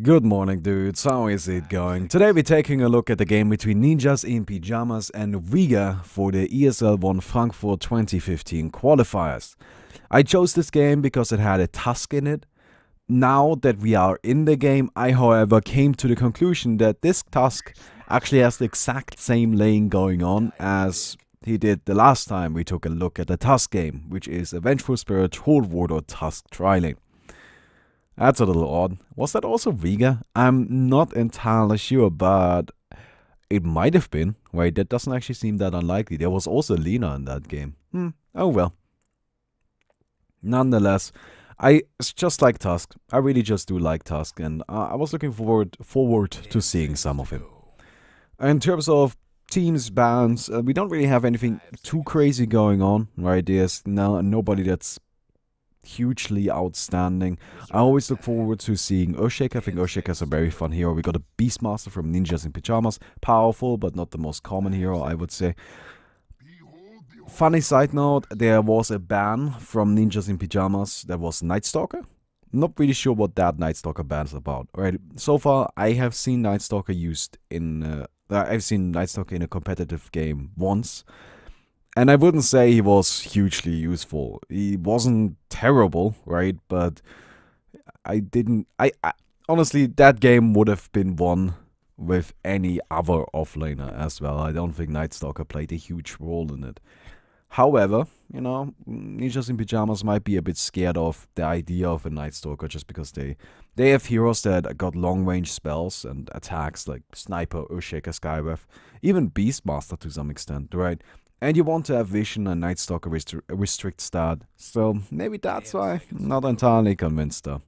Good morning, dudes. How is it going? Today we're taking a look at the game between Ninjas in Pyjamas and Vega for the ESL ONE Frankfurt 2015 qualifiers. I chose this game because it had a task in it. Now that we are in the game, I however came to the conclusion that this task actually has the exact same lane going on as he did the last time we took a look at the task game, which is a Vengeful Spirit Trollwarder task tri-lane. That's a little odd. Was that also Vega? I'm not entirely sure, but it might have been. Wait, that doesn't actually seem that unlikely. There was also Lena in that game. Oh well. Nonetheless, I just like Tusk. I really just do like Tusk, and I was looking forward to seeing some of him. In terms of teams, bans, we don't really have anything too crazy going on, right? There's nobody that's hugely outstanding. I always look forward to seeing Earthshaker. I think Earthshaker is a very fun hero. We got a Beastmaster from Ninjas in Pyjamas. Powerful, but not the most common hero, I would say. Funny side note, there was a ban from Ninjas in Pyjamas that was Nightstalker. Not really sure what that Nightstalker ban is about. Right. So far, I have seen Nightstalker used in... I've seen Nightstalker in a competitive game once. And I wouldn't say he was hugely useful. He wasn't terrible, right? But I honestly, that game would have been won with any other offlaner as well. I don't think Nightstalker played a huge role in it. However, you know, Ninjas in Pyjamas might be a bit scared of the idea of a Nightstalker just because they have heroes that got long-range spells and attacks like Sniper, Earthshaker, Skywrath, even Beastmaster to some extent, right? And you want to have Vision and Nightstalker restrict stat, so maybe that's why. Not entirely convinced though.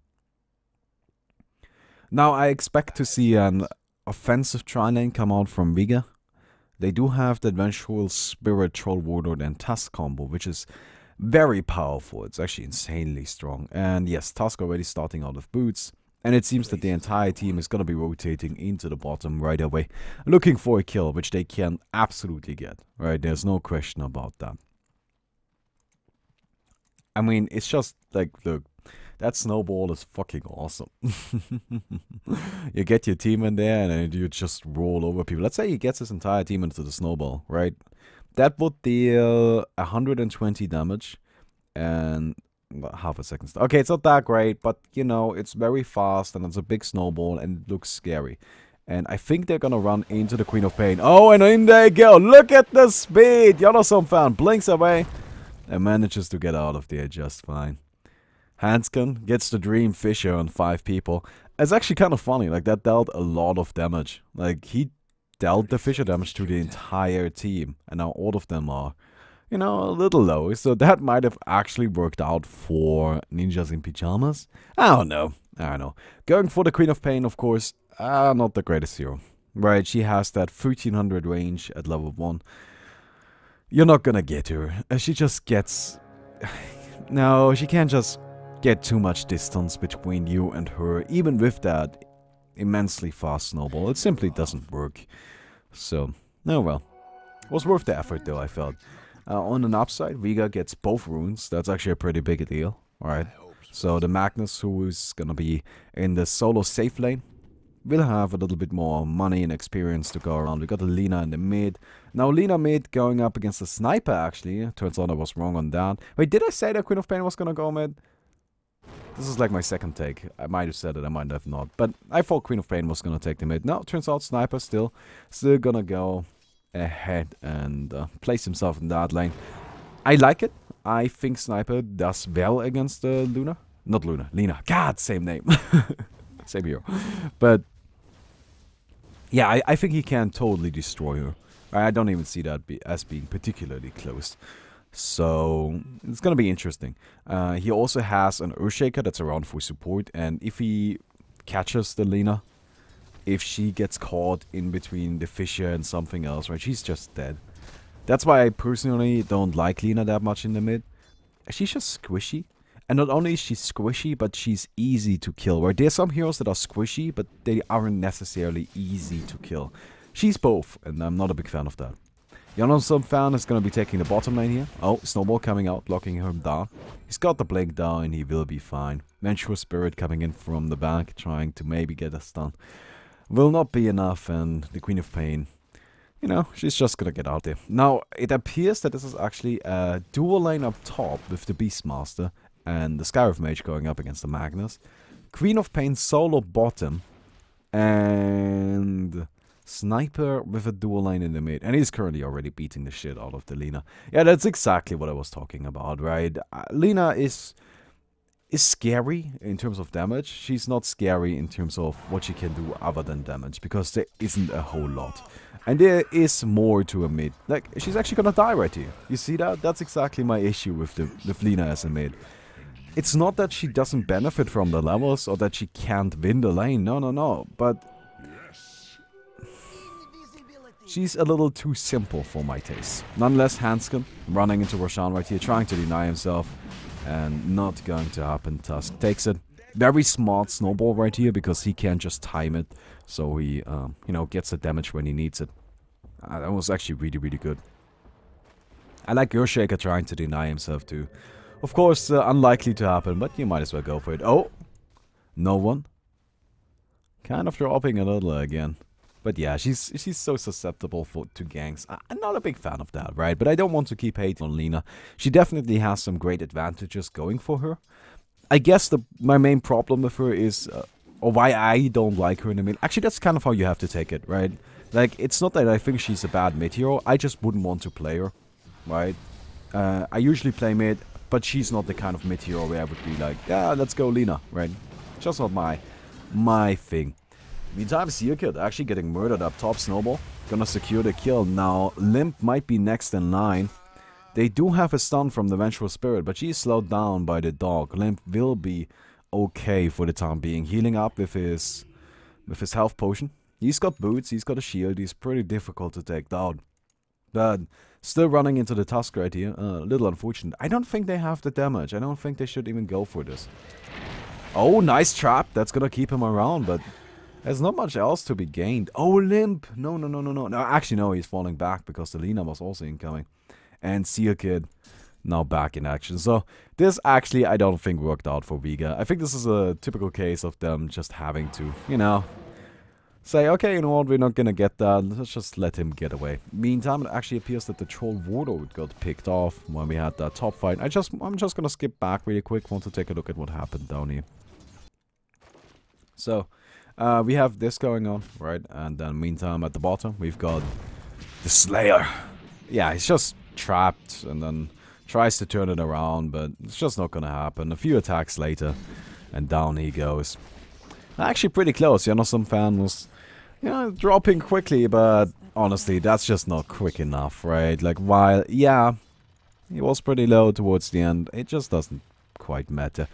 Now I expect to see an offensive tri-lane come out from Vega. They do have the Vengeful Spirit Trollwarder and Tusk combo, which is very powerful. It's actually insanely strong. And yes, Tusk already starting out of boots. And it seems that the entire team is going to be rotating into the bottom right away, looking for a kill, which they can absolutely get, right? There's no question about that. I mean, it's just like, look, that snowball is fucking awesome. You get your team in there and then you just roll over people. Let's say he gets his entire team into the snowball, right? That would deal 120 damage and... half a second. Okay, it's not that great, but you know, it's very fast and it's a big snowball and it looks scary. And I think they're gonna run into the Queen of Pain. Oh, and in they go. Look at the speed. Yonosome fan blinks away and manages to get out of there just fine. Hanskin gets the Dream Fisher on 5 people. It's actually kind of funny. Like, that dealt a lot of damage. Like, he dealt the Fisher damage to the entire team. And now all of them are, you know, a little low. So that might have actually worked out for Ninjas in Pyjamas. I don't know. Going for the Queen of Pain, of course, not the greatest hero. Right, she has that 1300 range at level 1. You're not gonna get her. She just gets... No, she can't just get too much distance between you and her. Even with that immensely fast snowball, it simply doesn't work. So, oh well. It was worth the effort though, I felt. On an upside, Vega gets both runes. That's actually a pretty big deal. Alright. So the Magnus, who is gonna be in the solo safe lane, will have a little bit more money and experience to go around. We got the Lena in the mid. Now Lena mid going up against the Sniper actually. Turns out I was wrong on that. Wait, did I say that Queen of Pain was gonna go mid? This is like my second take. I might have said it, I might have not. But I thought Queen of Pain was gonna take the mid. No, turns out Sniper still gonna go ahead and place himself in that lane. I like it. I think Sniper does well against Luna. Not Luna, Lena. God, same name. Same hero. But yeah, I think he can totally destroy her. I don't even see that as being particularly close. So it's gonna be interesting. He also has an Earthshaker that's around for support, and if he catches the Lena, if she gets caught in between the Fisher and something else, right, she's just dead. That's why I personally don't like Lena that much in the mid. She's just squishy. And not only is she squishy, but she's easy to kill. Right? There's some heroes that are squishy, but they aren't necessarily easy to kill. She's both, and I'm not a big fan of that. Jonathon fan is going to be taking the bottom lane here. Oh, Snowball coming out, locking him down. He's got the blink down and he will be fine. Vengeful Spirit coming in from the back, trying to maybe get a stun. Will not be enough, and the Queen of Pain, you know, she's just going to get out there. Now, it appears that this is actually a dual lane up top with the Beastmaster and the Skyrif Mage going up against the Magnus. Queen of Pain solo bottom, and Sniper with a dual lane in the mid. And he's currently already beating the shit out of the Lina. Yeah, that's exactly what I was talking about, right? Lina is scary in terms of damage. She's not scary in terms of what she can do other than damage, because there isn't a whole lot. And there is more to a mid. Like, she's actually gonna die right here. You see that? That's exactly my issue with Lina as a mid. It's not that she doesn't benefit from the levels or that she can't win the lane. No, no, no. But she's a little too simple for my taste. Nonetheless, Hanscom running into Roshan right here, trying to deny himself. And not going to happen. Tusk takes it. Very smart Snowball right here, because he can just time it. So he, you know, gets the damage when he needs it. That was actually really, really good. I like Earthshaker trying to deny himself too. Of course, unlikely to happen, but you might as well go for it. Oh! No one. Kind of dropping a little again. But yeah, she's so susceptible to ganks. I'm not a big fan of that, right? But I don't want to keep hating on Lina. She definitely has some great advantages going for her. I guess my main problem with her is, or why I don't like her in the mid. Actually, that's kind of how you have to take it, right? Like, it's not that I think she's a bad mid hero. I just wouldn't want to play her, right? I usually play mid, but she's not the kind of mid hero where I would be like, yeah, let's go Lina, right? Just not my thing. Meantime, Sealkid actually getting murdered up top. Snowball gonna secure the kill. Now, Limp might be next in line. They do have a stun from the Vengeful Spirit, but she's slowed down by the dog. Limp will be okay for the time being. Healing up with his health potion. He's got boots, he's got a shield, he's pretty difficult to take down. But still running into the Tusk right here. A little unfortunate. I don't think they have the damage. I don't think they should even go for this. Oh, nice trap. That's gonna keep him around, but there's not much else to be gained. Oh, Limp! No, no, no, no, no. No, actually, no, he's falling back because the Lina was also incoming. And Sealkid now back in action. So, this actually, I don't think worked out for Vega. I think this is a typical case of them just having to, you know, say, okay, you know what, we're not gonna get that. Let's just let him get away. Meantime, it actually appears that the Troll Warlord got picked off when we had that top fight. I'm just gonna skip back really quick. Want to take a look at what happened down here. So, we have this going on, right? And then meantime, at the bottom, we've got the Slayer. Yeah, he's just trapped and then tries to turn it around, but it's just not gonna happen. A few attacks later, and down he goes. Actually pretty close. Jonathon fan was, you know, dropping quickly, but honestly, that's just not quick enough, right? Like, while, yeah, he was pretty low towards the end, it just doesn't quite matter.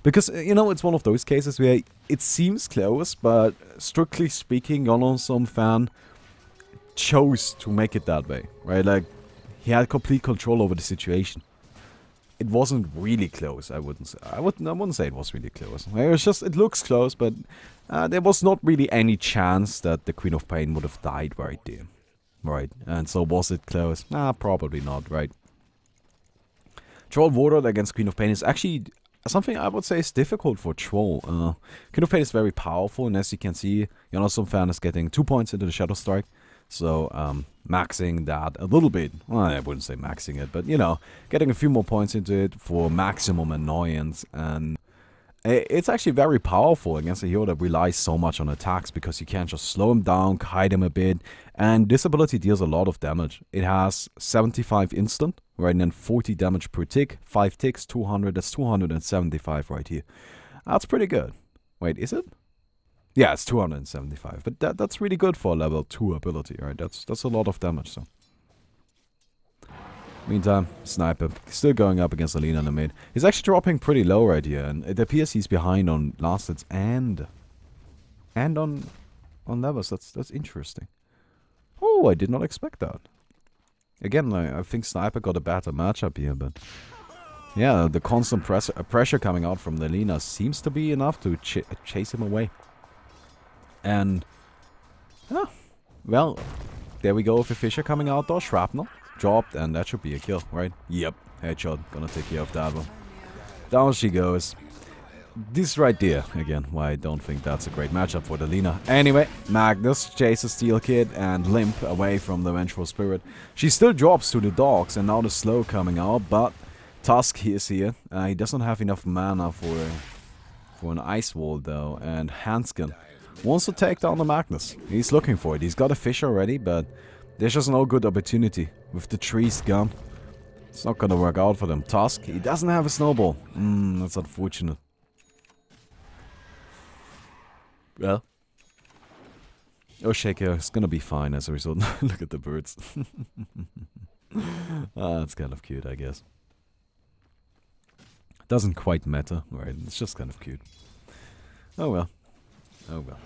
Because, you know, it's one of those cases where it seems close, but strictly speaking, Jonathon fan chose to make it that way, right? Like, he had complete control over the situation. It wasn't really close, I wouldn't say. I wouldn't say it was really close. It was just, it looks close, but there was not really any chance that the Queen of Pain would have died right there. Right, and so was it close? Nah, probably not, right? Troll Warlord against Queen of Pain is actually something I would say is difficult for Troll. Queen of Pain is very powerful, and as you can see, Jonathon fan is getting 2 points into the Shadow Strike. So, maxing that a little bit. Well, I wouldn't say maxing it, but, you know, getting a few more points into it for maximum annoyance. And it's actually very powerful against a hero that relies so much on attacks, because you can just slow him down, kite him a bit. And this ability deals a lot of damage. It has 75 instant, right, and then 40 damage per tick. 5 ticks, 200, that's 275 right here. That's pretty good. Wait, is it? Yeah, it's 275, but that's really good for a level 2 ability, right? That's a lot of damage, so. Meantime, Sniper still going up against Alina in the mid. He's actually dropping pretty low right here, and it appears he's behind on last hits and on levels. That's interesting. Oh, I did not expect that. Again, I think Sniper got a better matchup here, but yeah, the constant pressure coming out from the Alina seems to be enough to chase him away. And, well, there we go with the Fisher coming out though. Shrapnel. Dropped, and that should be a kill, right? Yep. Headshot. Gonna take care of that one. Down she goes. This right there, again, why I don't think that's a great matchup for the Lina. Anyway, Magnus chases Steel Kid and Limp away from the Vengeful Spirit. She still drops to the dogs, and now the slow coming out, but Tusk is here. He doesn't have enough mana for an Ice Wall though, and Hanskin wants to take down the Magnus. He's looking for it. He's got a fish already, but there's just no good opportunity with the trees gone. It's not gonna work out for them. Tusk, he doesn't have a snowball. That's unfortunate. Well, Shaker is gonna be fine as a result. Look at the birds. That's kind of cute, I guess. Doesn't quite matter, right? It's just kind of cute. Oh well. Oh well.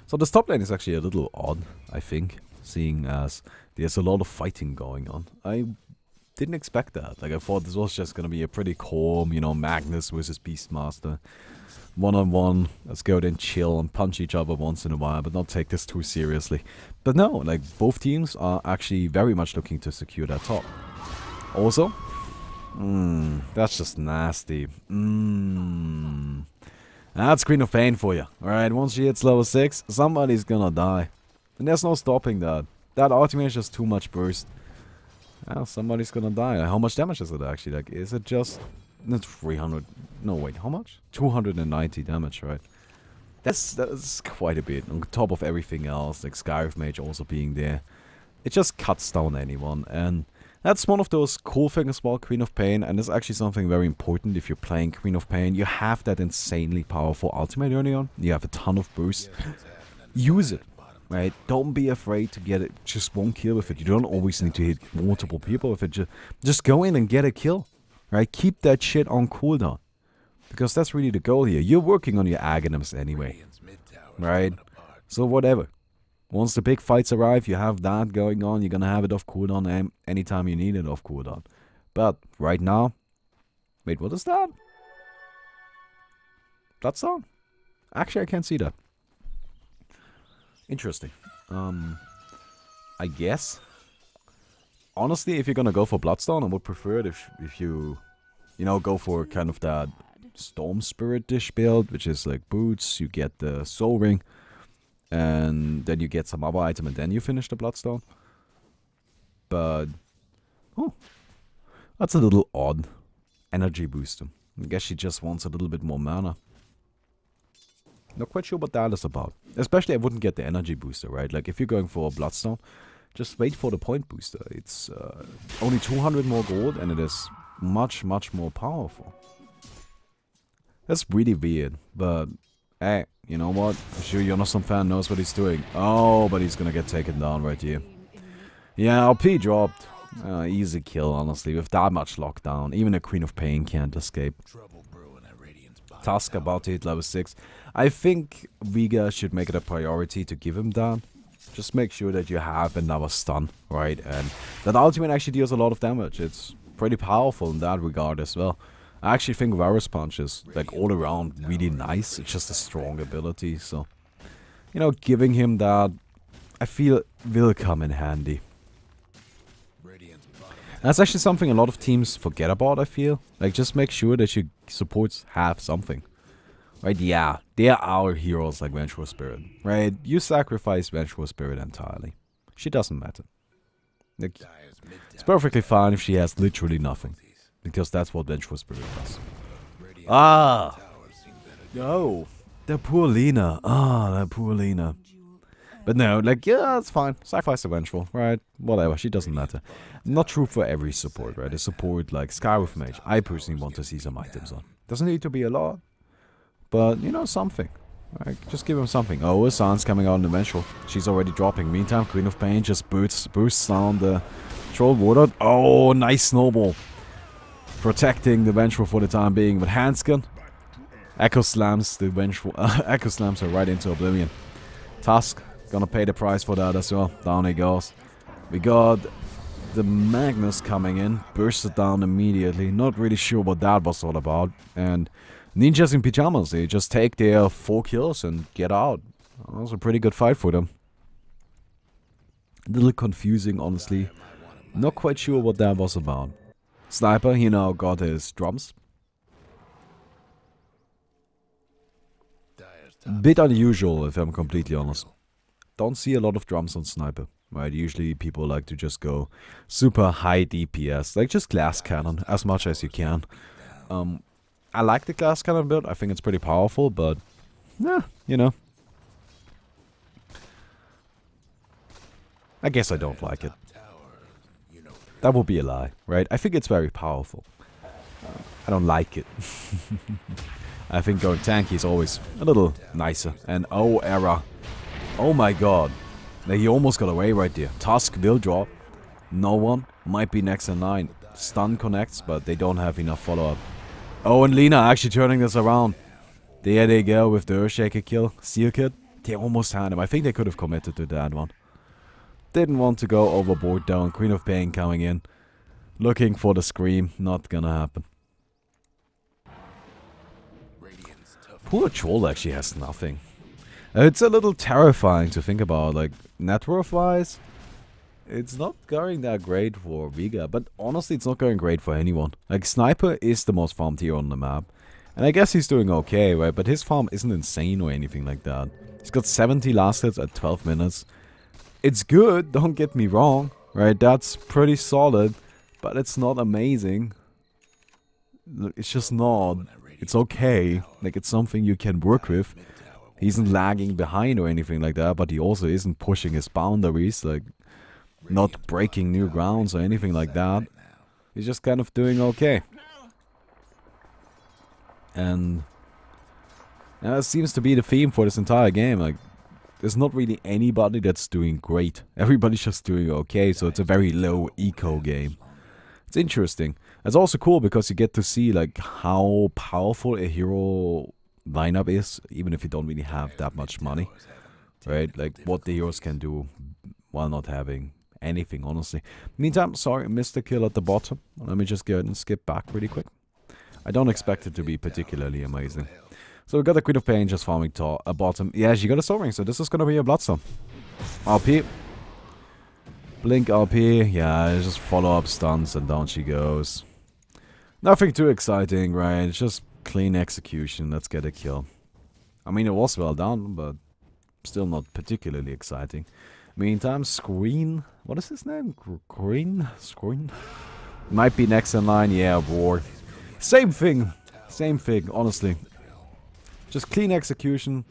So this top lane is actually a little odd, I think, seeing as there's a lot of fighting going on. I didn't expect that. Like, I thought this was just gonna be a pretty calm, you know, Magnus versus Beastmaster. One-on-one, let's go then chill and punch each other once in a while, but not take this too seriously. But no, like, both teams are actually very much looking to secure that top. Also, that's just nasty. That's Queen of Pain for you. Alright, once she hits level 6, somebody's gonna die. And there's no stopping that. That ultimate is just too much burst. Well, somebody's gonna die. Like, how much damage is it actually? Like, is it just... 300... No, wait, how much? 290 damage, right? That's quite a bit. On top of everything else, like Skyriff Mage also being there. It just cuts down anyone, and that's one of those cool things about Queen of Pain, and it's actually something very important if you're playing Queen of Pain. You have that insanely powerful ultimate early on. You have a ton of burst. Use it, right? Don't be afraid to get it. Just one kill with it. You don't always need to hit multiple people with it. Just go in and get a kill, right? Keep that shit on cooldown. Because that's really the goal here. You're working on your Aghanims anyway, right? So whatever. Once the big fights arrive, you have that going on. You're gonna have it off cooldown anytime you need it off cooldown. But right now... Wait, what is that? Bloodstone? Actually, I can't see that. Interesting. I guess. Honestly, if you're gonna go for Bloodstone, I would prefer it if you know, go for kind of that Storm Spirit dish build, which is like boots, you get the soul ring, and then you get some other item, and then you finish the Bloodstone. But oh, that's a little odd. Energy booster. I guess she just wants a little bit more mana. Not quite sure what that is about. Especially I wouldn't get the energy booster, right? Like if you're going for a Bloodstone, just wait for the point booster. It's only 200 more gold, and it is much, much more powerful. That's really weird, but hey, you know what? I'm sure Jonathan fan knows what he's doing. Oh, but he's gonna get taken down right here. Yeah, LP dropped. Easy kill, honestly, with that much lockdown. Even a Queen of Pain can't escape. Tusk about to hit level 6. I think Vega should make it a priority to give him that. Just make sure that you have another stun, right? And that ultimate actually deals a lot of damage. It's pretty powerful in that regard as well. I actually think Virus Punch is, like, all around really nice. It's just a strong ability, so... You know, giving him that, I feel, will come in handy. That's actually something a lot of teams forget about, I feel. Like, just make sure that your supports have something. Right, yeah, there are heroes like Vengeful Spirit, right? You sacrifice Vengeful Spirit entirely. She doesn't matter. Like, it's perfectly fine if she has literally nothing. Because that's what Vengeful Spirit does. Ah! No! The poor Lina. Ah, that poor Lina. But no, like, yeah, it's fine. Sacrifice the Vengeful, right? Whatever, she doesn't matter. Not true for every support, right? A support like Skyriff Mage, I personally want to see some items on. Doesn't need to be a lot. But, you know, something. Right? Just give him something. Oh, San's coming out in the Vengeful. She's already dropping. Meantime, Queen of Pain just boosts down the Troll Water. Oh, nice snowball. Protecting the Vengeful for the time being. But Hanskin Echo Slams the Vengeful. Echo Slams her right into oblivion. Tusk gonna pay the price for that as well. Down he goes. We got the Magnus coming in. Bursted down immediately. Not really sure what that was all about. And Ninjas in Pyjamas, they just take their 4 kills and get out. That was a pretty good fight for them. A little confusing, honestly. Not quite sure what that was about. Sniper, he now got his drums. Bit unusual, if I'm completely honest. Don't see a lot of drums on Sniper, right? Usually people like to just go super high DPS, like just glass cannon as much as you can. I like the glass cannon build. I think it's pretty powerful, but yeah, you know. I guess I don't like it. That would be a lie, right? I think it's very powerful. I don't like it. I think going tanky is always a little nicer. And oh, error. Oh my god. He almost got away right there. Tusk will drop. No one. Might be next in line. Stun connects, but they don't have enough follow-up. Oh, and Lina actually turning this around. There they go with the Earthshaker kill. Seal Kid. They almost had him. I think they could have committed to that one. Didn't want to go overboard down. Queen of Pain coming in. Looking for the scream. Not gonna happen. Poor Troll actually has nothing. It's a little terrifying to think about. Like, net worth wise, it's not going that great for Vega. But honestly, it's not going great for anyone. Like, Sniper is the most farmed hero on the map. And I guess he's doing okay, right? But his farm isn't insane or anything like that. He's got 70 last hits at 12 minutes. It's good, don't get me wrong, right? That's pretty solid, but it's not amazing. It's just not. It's okay. Like, it's something you can work with. He isn't lagging behind or anything like that, but he also isn't pushing his boundaries, like, not breaking new grounds or anything like that. He's just kind of doing okay. And that seems to be the theme for this entire game. Like, there's not really anybody that's doing great. Everybody's just doing okay, so it's a very low eco game. It's interesting. It's also cool because you get to see like how powerful a hero lineup is, even if you don't really have that much money, right? Like what the heroes can do while not having anything, honestly. Meantime, sorry, I missed the kill at the bottom. Let me just go ahead and skip back really quick. I don't expect it to be particularly amazing. So we got the Queen of Pain just farming bottom. Yeah, she got a Soul Ring, so this is gonna be a Bloodstone. RP. Blink RP. Yeah, just follow up stuns and down she goes. Nothing too exciting, right? It's just clean execution. Let's get a kill. I mean, it was well done, but still not particularly exciting. Meantime, Screen. What is his name? Screen? Might be next in line. Yeah, War. Same thing. Same thing, honestly. Just clean execution.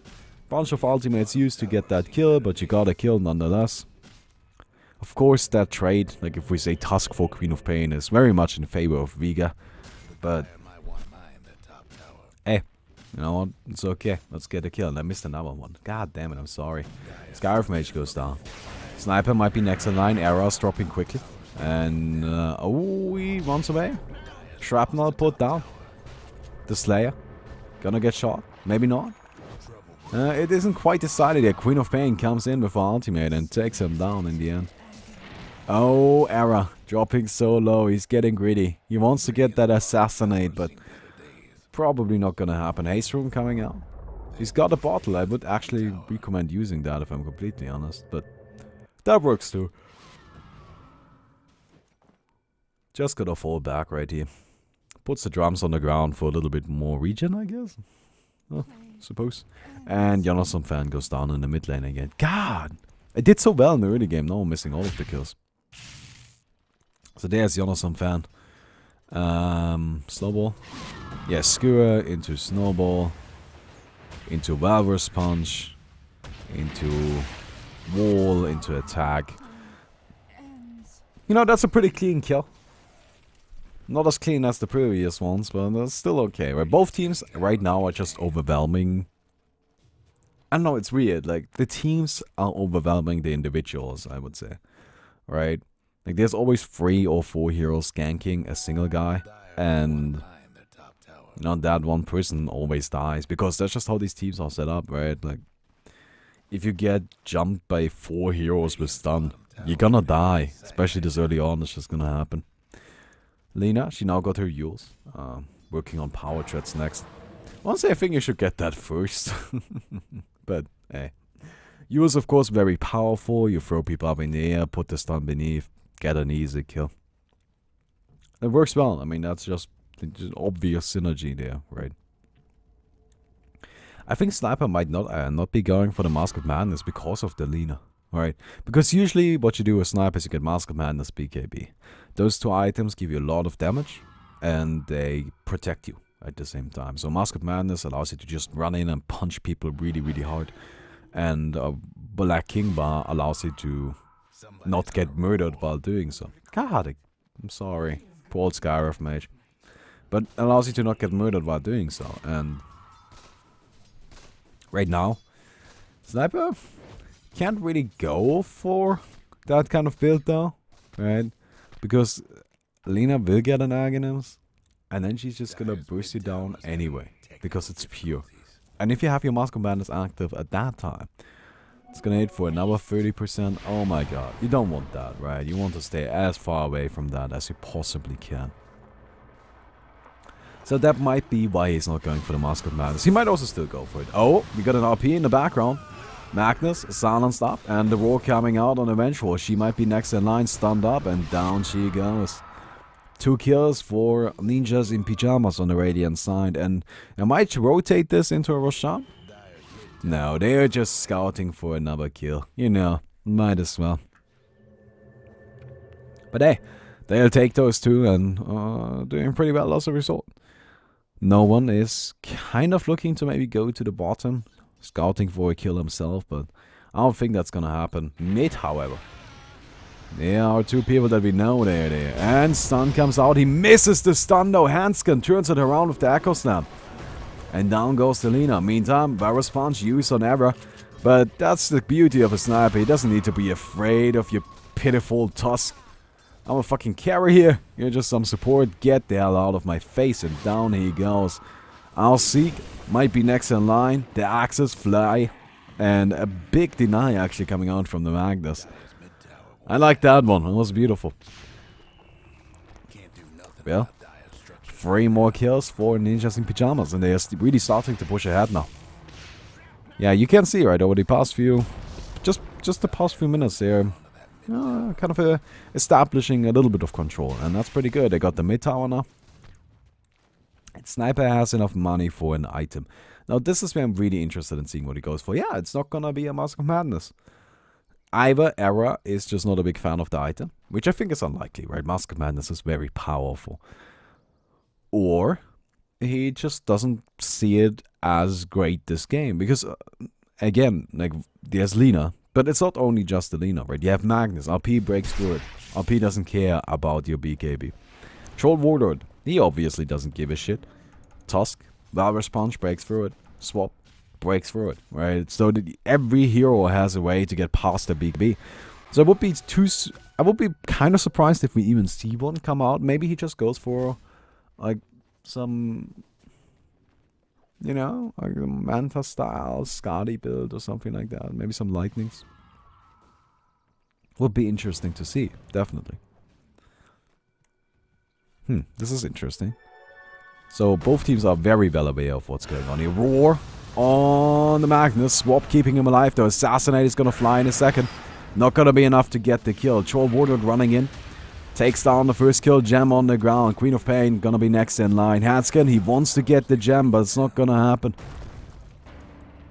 Bunch of ultimates used to get that kill, but you got a kill nonetheless. Of course, that trade, like if we say Tusk for Queen of Pain, is very much in favor of Vega. But, hey, you know what? It's okay. Let's get a kill. And I missed another one. God damn it, I'm sorry. Scarif Mage goes down. Sniper might be next in line. Arrows dropping quickly. And, oh, he runs away. Shrapnel put down. The Slayer. Gonna get shot. Maybe not. It isn't quite decided yet. Queen of Pain comes in with her ultimate and takes him down in the end. Oh, error. Dropping so low. He's getting greedy. He wants to get that assassinate, but probably not gonna happen. Haste Rune coming out. He's got a bottle. I would actually recommend using that if I'm completely honest, but that works too. Just gotta fall back right here. Puts the drums on the ground for a little bit more regen, I guess. Oh, suppose. And Jonathan Fan goes down in the mid lane again. God! I did so well in the early game. Now I'm missing all of the kills. So there's Jonathan Fan. Snowball. Yeah, Skewer into Snowball. Into Walrus Punch. Into Wall. Into Attack. You know, that's a pretty clean kill. Not as clean as the previous ones, but that's still okay, right? Both teams right now are just overwhelming. I don't know, it's weird. Like, the teams are overwhelming the individuals, I would say. Right? Like, there's always 3 or 4 heroes ganking a single guy. And, you know, that one person always dies. Because that's just how these teams are set up, right? Like, if you get jumped by 4 heroes with stun, you're gonna die. Especially this early on, it's just gonna happen. Lina, she now got her Yules. Working on power threats next. Honestly, I think you should get that first. But, hey. You is, of course, very powerful. You throw people up in the air, put the stun beneath, get an easy kill. It works well. I mean, that's just obvious synergy there, right? I think Sniper might not be going for the Mask of Madness because of the Lina, right? Because usually what you do with Sniper is you get Mask of Madness, BKB. Those two items give you a lot of damage, and they protect you at the same time. So Mask of Madness allows you to just run in and punch people really, really hard. And Black King Bar allows you to not get murdered while doing so. God, I'm sorry. Poor old Skyref mage. But allows you to not get murdered while doing so. And right now, Sniper can't really go for that kind of build though, right? Because Lina will get an Aghanim's, and then she's just gonna burst you down anyway, because it's pure. And if you have your Mask of Madness active at that time, it's gonna hit for another 30%. Oh my god, you don't want that, right? You want to stay as far away from that as you possibly can. So that might be why he's not going for the Mask of Madness. He might also still go for it. Oh, we got an RP in the background. Magnus, silenced up, and the roar coming out on Eventual. She might be next in line, stunned up, and down she goes. 2 kills for Ninjas in Pyjamas on the Radiant side. And I might rotate this into a Roshan. No, they're just scouting for another kill. You know, might as well. But hey, they'll take those two and doing pretty well as a result. No one is kind of looking to maybe go to the bottom, scouting for a kill himself, but I don't think that's gonna happen. Mid, however. There are 2 people that we know they're there. And stun comes out. He misses the stun though. Hanskin turns it around with the Echo Snap. And down goes the Lina. Meantime, Virus Punch used on Evra. But that's the beauty of a sniper. He doesn't need to be afraid of your pitiful tusk. I'm a fucking carry here. You're just some support. Get the hell out of my face. And down he goes. Our Seek might be next in line. The axes fly. And a big deny actually coming out from the Magnus. I like that one. It was beautiful. Well, 3 more kills for Ninjas in Pyjamas. And they are really starting to push ahead now. Yeah, you can see right over the past few... Just the past few minutes they're kind of establishing a little bit of control. And that's pretty good. They got the mid tower now. And Sniper has enough money for an item. Now this is where I'm really interested in seeing what he goes for. Yeah, it's not gonna be a Mask of Madness. Either Era is just not a big fan of the item, which I think is unlikely, right? Mask of Madness is very powerful. Or he just doesn't see it as great this game. Because, again, like, there's Lina, but it's not only just the Lina, right? You have Magnus, RP breaks through it. RP doesn't care about your BKB. Troll Warlord, he obviously doesn't give a shit. Tusk, Valorous Punch breaks through it. Swap breaks through it, right? So every hero has a way to get past the BKB. So I would be kind of surprised if we even see one come out. Maybe he just goes for like some, you know, like a Manta style Skadi build or something like that. Maybe some lightnings. Would be interesting to see, definitely. This is interesting. So both teams are very well aware of what's going on here. Roar on the Magnus. Swap keeping him alive. The Assassinate is going to fly in a second. Not going to be enough to get the kill. Troll Warlord running in. Takes down the first kill. Gem on the ground. Queen of Pain going to be next in line. Hanskin, he wants to get the gem, but it's not going to happen.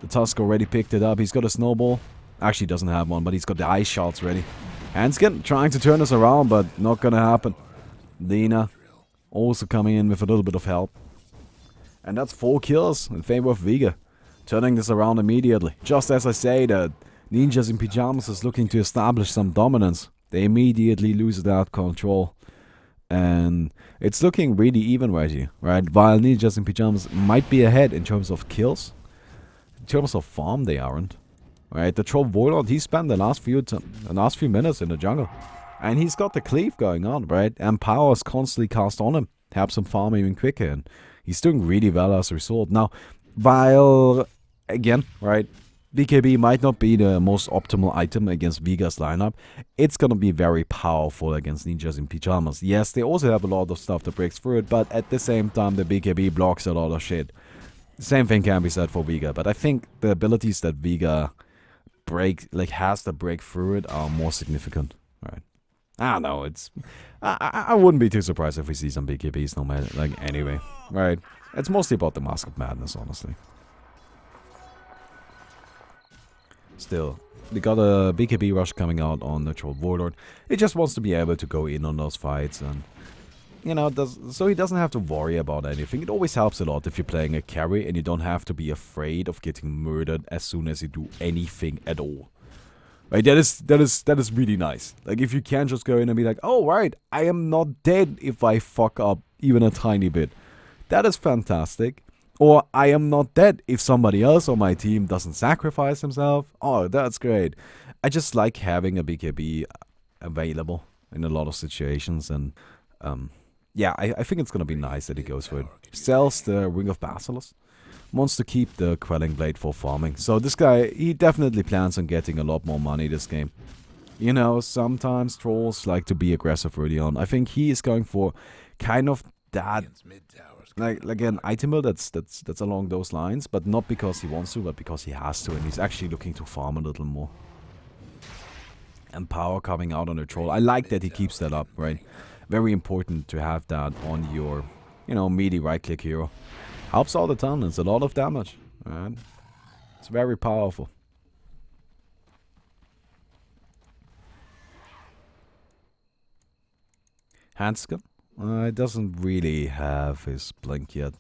The Tusk already picked it up. He's got a snowball. Actually doesn't have one, but he's got the ice shots ready. Hanskin trying to turn us around, but not going to happen. Lina also coming in with a little bit of help. And that's 4 kills in favor of Vega. Turning this around immediately. Just as I say that Ninjas in Pyjamas is looking to establish some dominance. They immediately lose that control. And it's looking really even right here, right? While Ninjas in Pyjamas might be ahead in terms of kills, in terms of farm they aren't. Right? The Troll Warlord, he spent the last few minutes in the jungle. And he's got the cleave going on, right? And power is constantly cast on him. Helps him farm even quicker. And he's doing really well as a result. Now, while, again, right, BKB might not be the most optimal item against Vega's lineup, it's gonna be very powerful against Ninjas in Pyjamas. Yes, they also have a lot of stuff that breaks through it, but at the same time, the BKB blocks a lot of shit. Same thing can be said for Vega, but I think the abilities that Vega has to break through it are more significant, right? I don't know. I wouldn't be too surprised if we see some BKBs, no matter, like, anyway, right? It's mostly about the Mask of Madness, honestly. Still, we got a BKB rush coming out on the Troll Warlord. He just wants to be able to go in on those fights, and you know, so he doesn't have to worry about anything. It always helps a lot if you're playing a carry and you don't have to be afraid of getting murdered as soon as you do anything at all. Right, that is really nice. Like, if you can just go in and be like, oh, right, I am not dead if I fuck up even a tiny bit. That is fantastic. Or, I am not dead if somebody else on my team doesn't sacrifice himself. Oh, that's great. I just like having a BKB available in a lot of situations. And, yeah, I think it's gonna be nice that he goes for it. Sells the Ring of Basilisk. Wants to keep the Quelling Blade for farming. So this guy, he definitely plans on getting a lot more money this game. You know, sometimes trolls like to be aggressive early on. I think he is going for kind of that, like an item build that's along those lines, but not because he wants to, but because he has to, and he's actually looking to farm a little more. And power coming out on the troll. I like that he keeps that up, right? Very important to have that on your, you know, meaty right-click hero. Helps all the time. It's a lot of damage. Right? It's very powerful. Handskin. It doesn't really have his blink yet.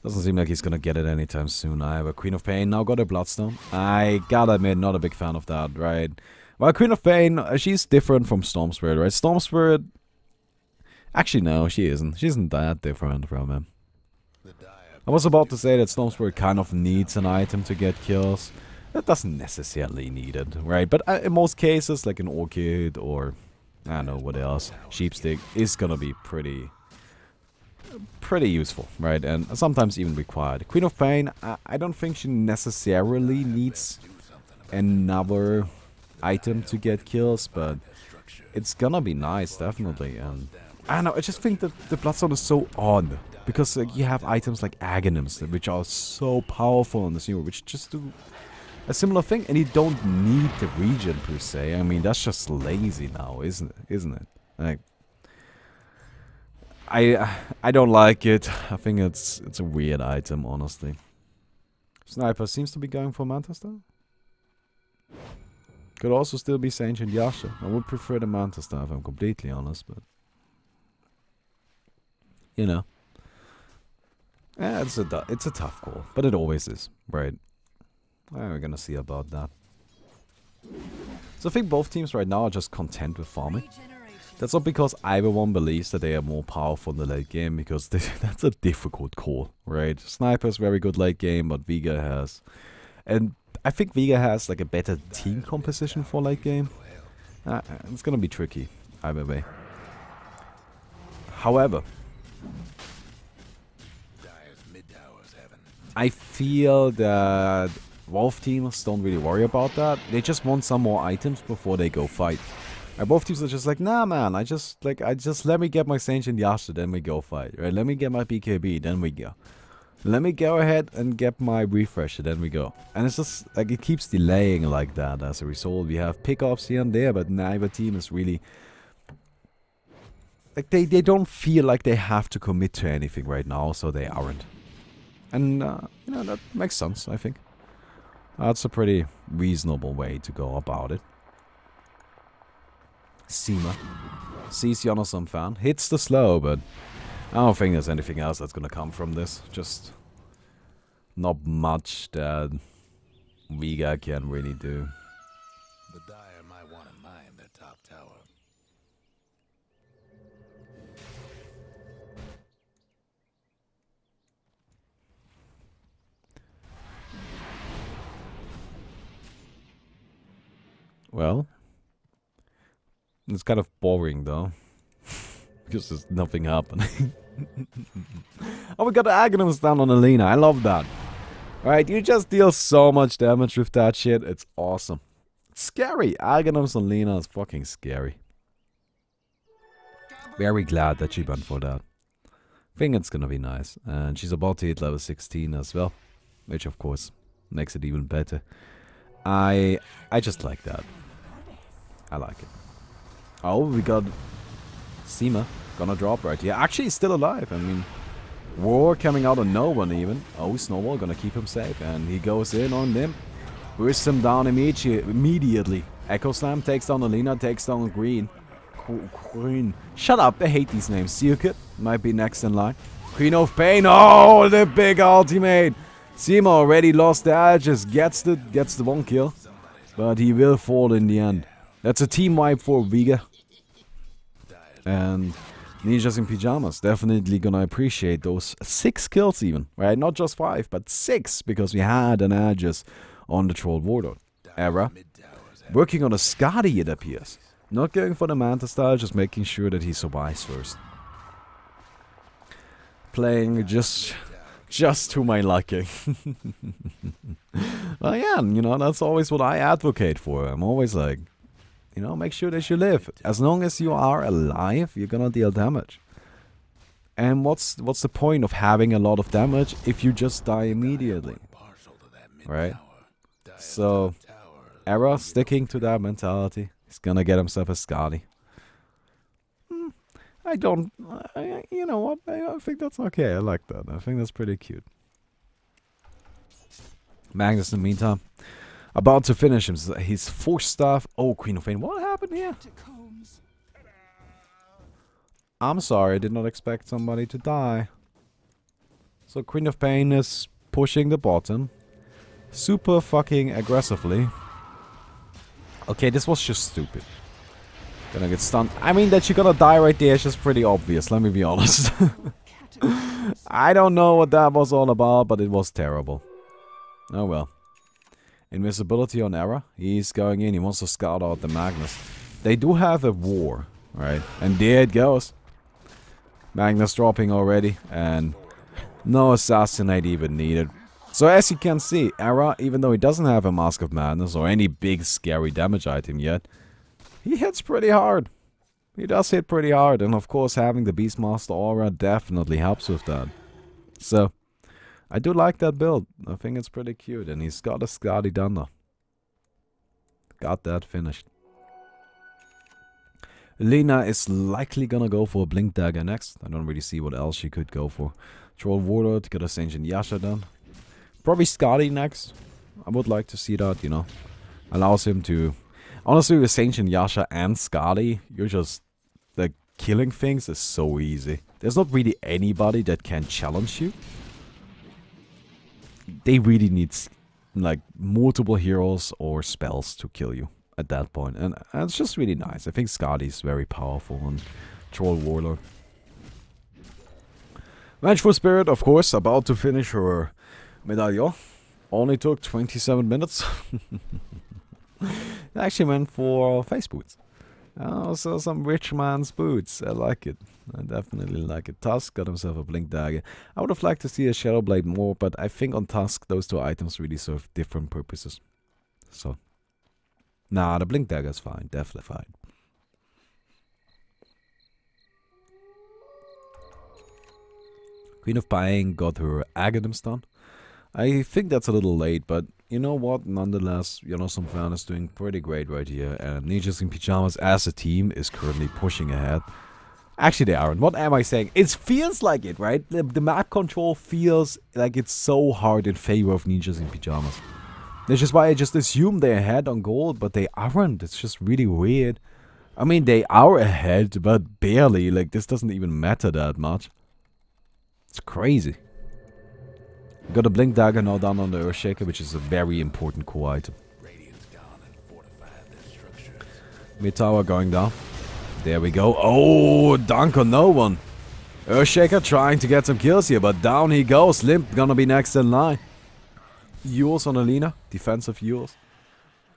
Doesn't seem like he's gonna get it anytime soon. I have a Queen of Pain. Now got a Bloodstone. I gotta admit, not a big fan of that, right? Well, Queen of Pain, she's different from Storm Spirit, right? Storm Spirit... Actually, no, she isn't. She isn't that different from him. I was about to say that Storm Spirit kind of needs an item to get kills. That doesn't necessarily need it, right? But in most cases, like an Orchid or, I don't know what else, Sheepstick is gonna be pretty useful, right? And sometimes even required. Queen of Pain, I don't think she necessarily needs another item to get kills, but it's gonna be nice, definitely. And I don't know, I just think that the Bloodstone is so odd. Because you have items like Aghanim's, which are so powerful in this hero, which just do a similar thing, and you don't need the region per se. I mean, that's just lazy now, isn't it? Like, I don't like it. I think it's a weird item, honestly. Sniper seems to be going for Manta Star. Could also still be Saint and Yasha. I would prefer the Manta Star if I'm completely honest, but you know. Yeah, it's a tough call, but it always is, right? We're gonna see about that. So I think both teams right now are just content with farming. That's not because either one believes that they are more powerful in the late game, because that's a difficult call, right? Sniper's very good late game, but Vega has... And I think Vega has like a better team composition for late game. It's gonna be tricky, either way. However... I feel that both teams don't really worry about that. They just want some more items before they go fight. And both teams are just like, nah, man. I just let me get my Saint and Yasha, then we go fight. Right? Let me get my BKB, then we go. Let me go ahead and get my refresher, then we go. And it's just like it keeps delaying like that. As a result, we have pickups here and there, but neither team is really like they don't feel like they have to commit to anything right now, so they aren't. And, you know, that makes sense, I think. That's a pretty reasonable way to go about it. Seema. Sees Jonason fan. Hits the slow, but I don't think there's anything else that's gonna come from this. Just not much that Vega can really do. The Dire might want to mine their top tower. Well, it's kind of boring though, because there's nothing happening. Oh, we got the Aghanims down on Alina. I love that. Right, you just deal so much damage with that shit. It's awesome. It's scary. Aghanims on Alina is fucking scary. Very glad that she went for that. Think it's gonna be nice. And she's about to hit level 16 as well, which of course makes it even better. I just like that. I like it. Oh, we got Seema gonna drop right here. Actually, he's still alive. I mean, War coming out of no one even. Oh, Snowball gonna keep him safe, and he goes in on NiP. Bursts him down immediately. Echo Slam takes down Alina, takes down Green. Queen. Shut up, I hate these names. Seal Kit might be next in line. Queen of Pain. Oh, the big ultimate. Seema already lost the edges. Gets the one kill. But he will fall in the end. That's a team wipe for Vega. And Ninjas in Pyjamas definitely gonna appreciate those 6 kills even. Right? Not just 5, but 6. Because we had an edges on the Troll Warlord. Era. Working on a Skadi, it appears. Not going for the Manta style, just making sure that he survives first. Playing just to my liking. Well, yeah, you know, that's always what I advocate for. I'm always like, you know, make sure that you live. As long as you are alive, you're gonna deal damage. And what's the point of having a lot of damage if you just die immediately? Right? So, Era sticking to that mentality. He's gonna get himself a Skadi. You know what? I think that's okay. I like that. I think that's pretty cute. Magnus, in the meantime, about to finish him. He's 4 staff. Oh, Queen of Pain. What happened here? I'm sorry. I did not expect somebody to die. So Queen of Pain is pushing the bottom. Super fucking aggressively. Okay, this was just stupid. Gonna get stunned. I mean, that you're gonna die right there is just pretty obvious, let me be honest. I don't know what that was all about, but it was terrible. Oh well. Invisibility on Era. He's going in. He wants to scout out the Magnus. They do have a war, right? And there it goes. Magnus dropping already. And no assassinate even needed. So as you can see, Era, even though he doesn't have a Mask of Madness or any big scary damage item yet, he hits pretty hard. He does hit pretty hard. And of course having the Beastmaster aura definitely helps with that. So, I do like that build. I think it's pretty cute. And he's got a Skadi Dunder. Got that finished. Lena is likely gonna go for a Blink Dagger next. I don't really see what else she could go for. Troll Warlord, got a Ancient Yasha done. Probably Skadi next. I would like to see that, you know. Allows him to... Honestly, with Ancient Yasha and Skadi, you're just... like, killing things is so easy. There's not really anybody that can challenge you. They really need, like, multiple heroes or spells to kill you at that point. And it's just really nice. I think Skadi is very powerful on Troll Warlord. Vengeful Spirit, of course, about to finish her medallion. Only took 27 minutes. I actually went for face boots. So some rich man's boots. I like it. I definitely like it. Tusk got himself a Blink Dagger. I would have liked to see a Shadow Blade more, but I think on Tusk those 2 items really serve different purposes. So, nah, the Blink Dagger is fine. Definitely fine. Queen of Pain got her Aghanim stun. I think that's a little late, but you know what? Nonetheless, you know, some fan is doing pretty great right here. And Ninjas in Pyjamas as a team is currently pushing ahead. Actually, they aren't. What am I saying? It feels like it, right? The map control feels like it's so hard in favor of Ninjas in Pyjamas. That's just why I just assume they're ahead on gold, but they aren't. It's just really weird. I mean, they are ahead, but barely. Like, this doesn't even matter that much. It's crazy. Got a Blink Dagger now down on the Earthshaker, which is a very important core item. Mid tower going down. There we go. Oh, dunk on no one. Earthshaker trying to get some kills here, but down he goes. Limp gonna be next in line. Yules on Alina. Defensive Yules.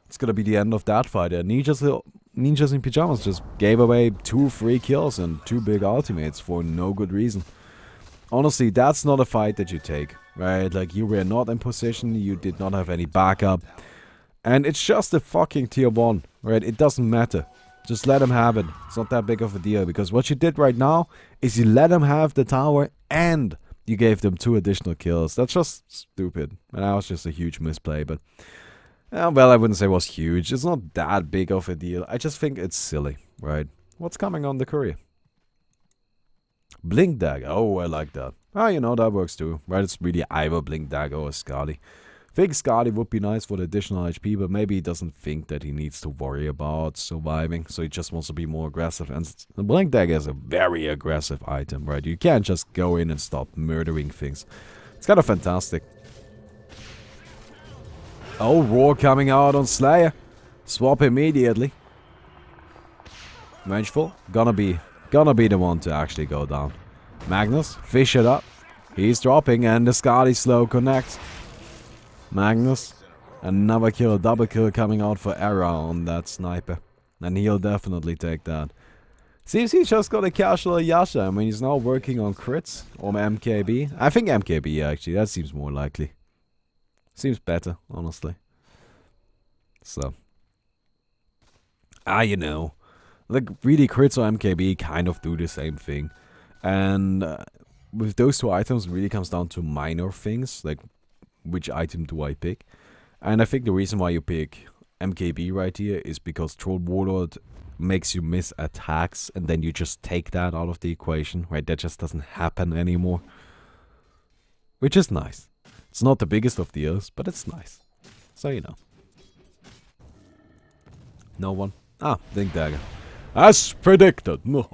It's gonna be the end of that fight. Ninjas in Pyjamas just gave away 2 free kills and 2 big ultimates for no good reason. Honestly, that's not a fight that you take, right? Like, you were not in position, you did not have any backup. And it's just a fucking tier 1, right? It doesn't matter. Just let him have it. It's not that big of a deal. Because what you did right now is you let him have the tower and you gave them 2 additional kills. That's just stupid. And that was just a huge misplay. But Well, I wouldn't say it was huge. It's not that big of a deal. I just think it's silly, right? What's coming on the courier? Blink Dagger. Oh, I like that. Ah, you know, that works too, right? It's really either Blink Dagger or Skadi. I think Skadi would be nice for the additional HP, but maybe he doesn't think that he needs to worry about surviving, so he just wants to be more aggressive. And the Blink Dagger is a very aggressive item, right? You can't just go in and start murdering things. It's kind of fantastic. Oh, Roar coming out on Slayer. Swap immediately. Vengeful. Gonna be the one to actually go down. Magnus, fish it up. He's dropping and the Skadi slow connects. Magnus, another kill, double kill coming out for Era on that sniper. And he'll definitely take that. Seems he's just got a casual Yasha. I mean, he's now working on crits or MKB. I think MKB actually, that seems more likely. Seems better, honestly. So. You know. Like, really, crits or MKB kind of do the same thing. And with those two items, it really comes down to minor things. Like, which item do I pick? And I think the reason why you pick MKB right here is because Troll Warlord makes you miss attacks. And then you just take that out of the equation, right? That just doesn't happen anymore. Which is nice. It's not the biggest of deals, but it's nice. So, you know. No one. Ah, Blink Dagger. As predicted. We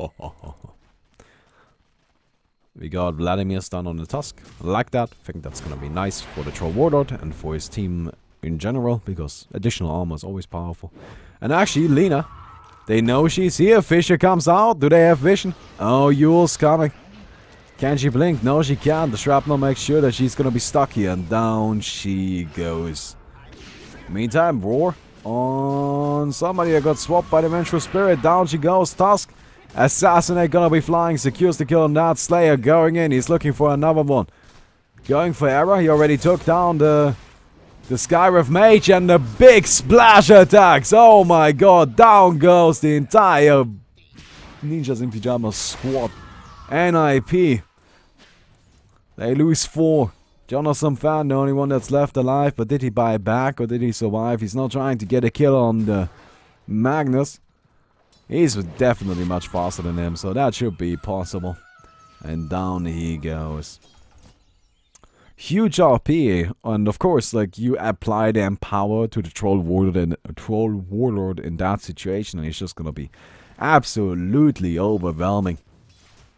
got Vladimir stun on the Tusk. I like that. I think that's gonna be nice for the Troll Warlord and for his team in general, because additional armor is always powerful. And actually, Lina, they know she's here. Fisher comes out. Do they have vision? Oh, Yule's coming. Can she blink? No, she can't. The shrapnel makes sure that she's gonna be stuck here, and down she goes. Meantime, Roar on somebody that got swapped by the Vengeful Spirit. Down she goes. Tusk. Assassinate gonna be flying. Secures the kill on that. Slayer going in. He's looking for another one. Going for Era. He already took down the Skywrath Mage and the big splash attacks. Oh my god. Down goes the entire Ninjas in Pyjamas squad. NiP. They lose 4. Jonathan Fan, the only one that's left alive. But did he buy back or did he survive? He's not trying to get a kill on the Magnus. He's definitely much faster than him, so that should be possible. And down he goes. Huge RP, and of course, like, you apply the Empower to the Troll Warlord in that situation, and it's just gonna be absolutely overwhelming.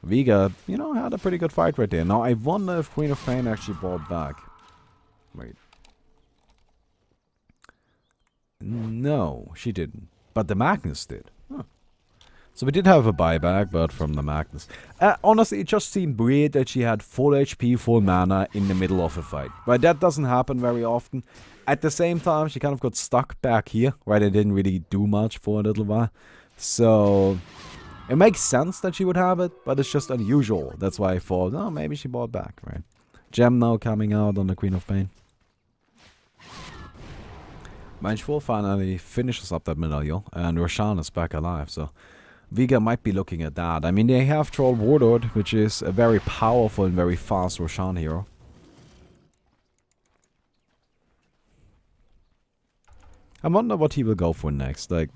Vega, you know, had a pretty good fight right there. Now, I wonder if Queen of Pain actually brought back. Wait. No, she didn't. But the Magnus did. Huh. So we did have a buyback, but from the Magnus. Honestly, it just seemed weird that she had full HP, full mana in the middle of a fight. Right, that doesn't happen very often. At the same time, she kind of got stuck back here. Right, it didn't really do much for a little while. So it makes sense that she would have it, but it's just unusual. That's why I thought, oh, maybe she bought back, right? Gem now coming out on the Queen of Pain. Vengeful finally finishes up that medallion, and Roshan is back alive, so Vega might be looking at that. I mean, they have Troll Warlord, which is a very powerful and very fast Roshan hero. I wonder what he will go for next. Like,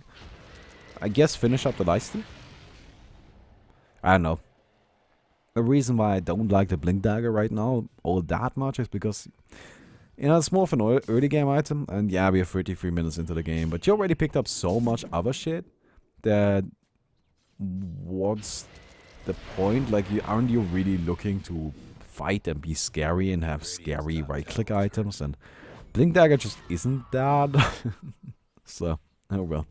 I guess finish up the Leicester? I don't know. The reason why I don't like the Blink Dagger right now all that much is because, you know, it's more of an early game item. And yeah, we are 33 minutes into the game. But you already picked up so much other shit that what's the point? Like, aren't you really looking to fight and be scary and have scary right-click items? And Blink Dagger just isn't that. So, oh well.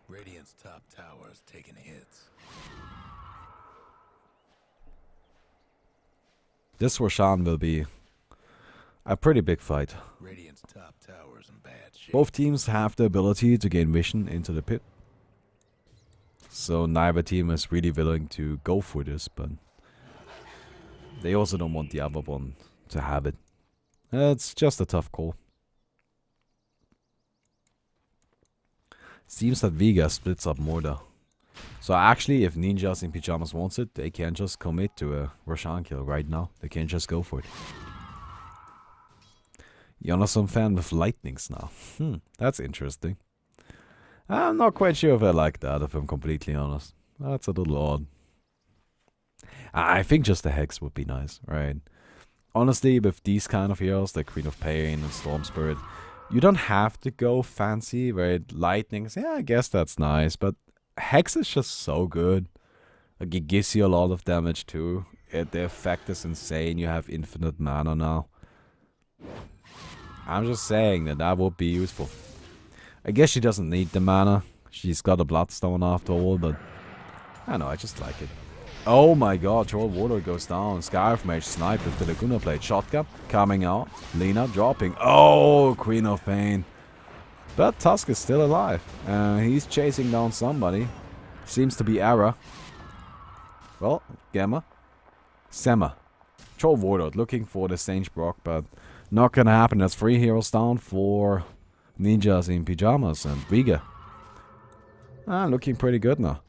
Radiant's top tower is taking hits. This Roshan will be a pretty big fight. Radiant's top tower is in bad shape. Both teams have the ability to gain vision into the pit. So neither team is really willing to go for this, but they also don't want the other one to have it. It's just a tough call. Seems that Vega splits up more though. So actually, if Ninjas in Pyjamas wants it, they can just commit to a Roshan kill right now. They can just go for it. Jonathan fan with lightnings now. That's interesting. I'm not quite sure if I like that, if I'm completely honest. That's a little odd. I think just the Hex would be nice, right? Honestly, with these kind of heroes, like Queen of Pain and Storm Spirit, you don't have to go fancy, right? Lightnings, yeah, I guess that's nice, but Hex is just so good. Like, it gives you a lot of damage too. The effect is insane, you have infinite mana now. I'm just saying that would be useful. I guess she doesn't need the mana. She's got a Bloodstone after all, but I don't know, I just like it. Oh my god, Troll Warlord goes down. Scarf Mage Snipe with the Laguna Blade. Shotgun coming out. Lena dropping. Oh, Queen of Pain. But Tusk is still alive. He's chasing down somebody. Seems to be Ara. Well, Gamma. Sema. Troll Warlord looking for the Sage Brock, but not gonna happen. That's 3 heroes down for Ninjas in Pyjamas and Vega. Looking pretty good now.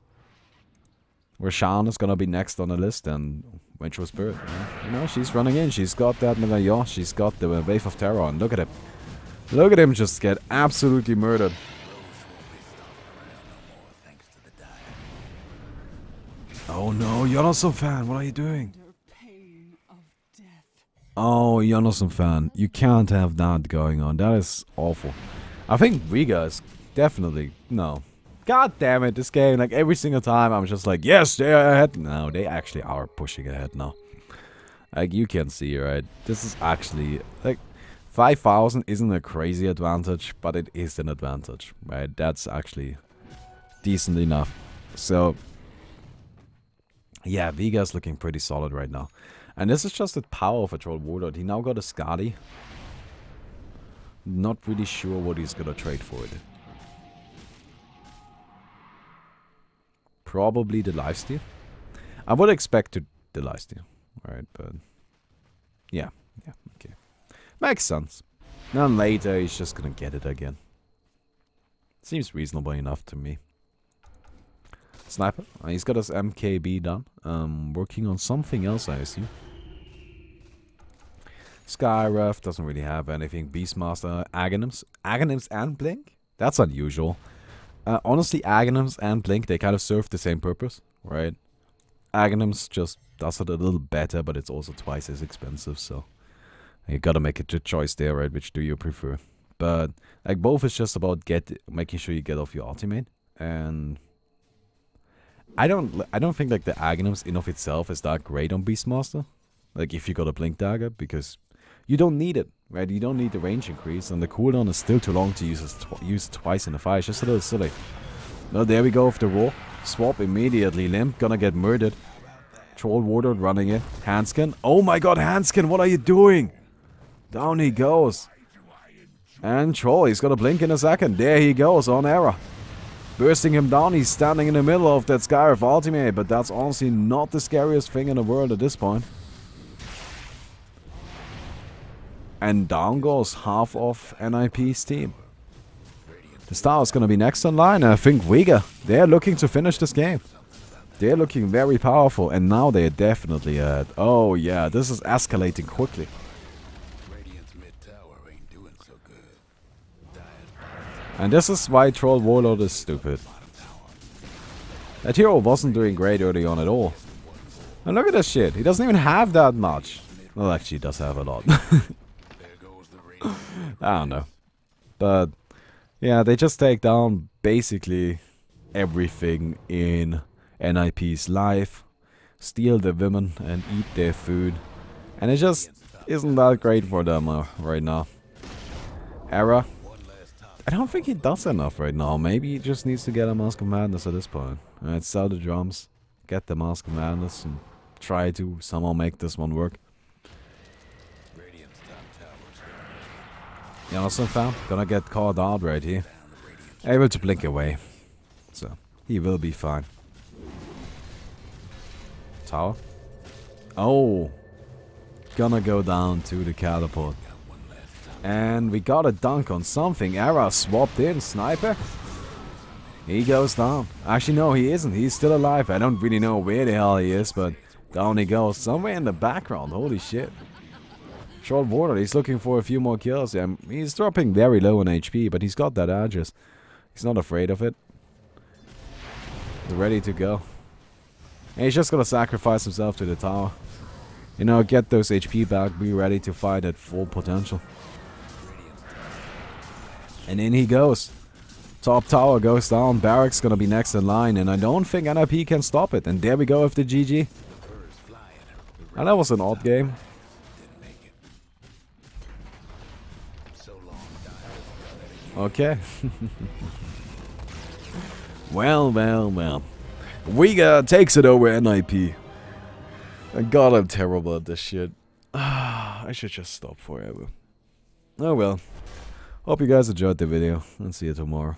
Rashawn is gonna be next on the list, and Vengeful Spirit. You know, she's running in. She's got that Medallion. She's got the Wave of Terror, and look at him. Look at him just get absolutely murdered. Oh no, Jonathan fan, what are you doing? Oh, Jonathan fan, you can't have that going on. That is awful. I think Vega is definitely... No. God damn it, this game, like every single time I'm just like, yes, they're ahead. No, they actually are pushing ahead now. Like, you can see, right? This is actually, like, 5,000 isn't a crazy advantage, but it is an advantage, right? That's actually decent enough. So, yeah, Vega's looking pretty solid right now. And this is just the power of a Troll Warlord. He now got a Skadi. Not really sure what he's gonna trade for it. Probably the lifesteal. I would expect the lifesteal, right? But yeah, okay, makes sense. Then later he's just gonna get it again. Seems reasonable enough to me. Sniper, he's got his MKB done. Working on something else, I assume. Skyref doesn't really have anything. Beastmaster, Aghanims and Blink. That's unusual. Honestly, Aghanims and Blink, they kind of serve the same purpose, right? Aghanims just does it a little better, but it's also twice as expensive, so you gotta make a choice there, right? Which do you prefer? But like both is just about making sure you get off your ultimate, and I don't think like the Aghanims in of itself is that great on Beastmaster. Like if you got a Blink Dagger, because you don't need it, right? You don't need the range increase, and the cooldown is still too long to use it twice in the fight. It's just a little silly. No, there we go with the roar. Swap immediately. Limp gonna get murdered. Troll Warlord running it. Handskin. Oh my god, Handskin, what are you doing? Down he goes. And Troll, he's gonna blink in a second. There he goes on error. Bursting him down. He's standing in the middle of that Skyref ultimate, but that's honestly not the scariest thing in the world at this point. And down goes half of NiP's team. The Star is going to be next in line. I think Vega, they're looking to finish this game. They're looking very powerful, and now they're definitely ahead. Oh yeah, this is escalating quickly. And this is why Troll Warlord is stupid. That hero wasn't doing great early on at all. And look at this shit, he doesn't even have that much. Well, actually he does have a lot. I don't know. But yeah, they just take down basically everything in NiP's life, steal the women and eat their food. And it just isn't that great for them right now. Era, I don't think he does enough right now. Maybe he just needs to get a Mask of Madness at this point. Alright, sell the drums, get the Mask of Madness, and try to somehow make this one work. Jonathan fan, gonna get caught out right here. Able to blink away. So, he will be fine. Tower. Oh. Gonna go down to the catapult. And we got a dunk on something. Era swapped in. Sniper. He goes down. Actually, no, he isn't. He's still alive. I don't really know where the hell he is, but down he goes. Somewhere in the background. Holy shit. Short Warlord, he's looking for a few more kills. Yeah, he's dropping very low on HP, but he's got that Aegis. He's not afraid of it. He's ready to go. And he's just gonna sacrifice himself to the tower. You know, get those HP back, be ready to fight at full potential. And in he goes. Top tower goes down, Barracks gonna be next in line, and I don't think NiP can stop it. And there we go with the GG. And that was an odd game. Okay. Well. Vega takes it over NiP. And God, I'm terrible at this shit. I should just stop forever. Oh well. Hope you guys enjoyed the video, and see you tomorrow.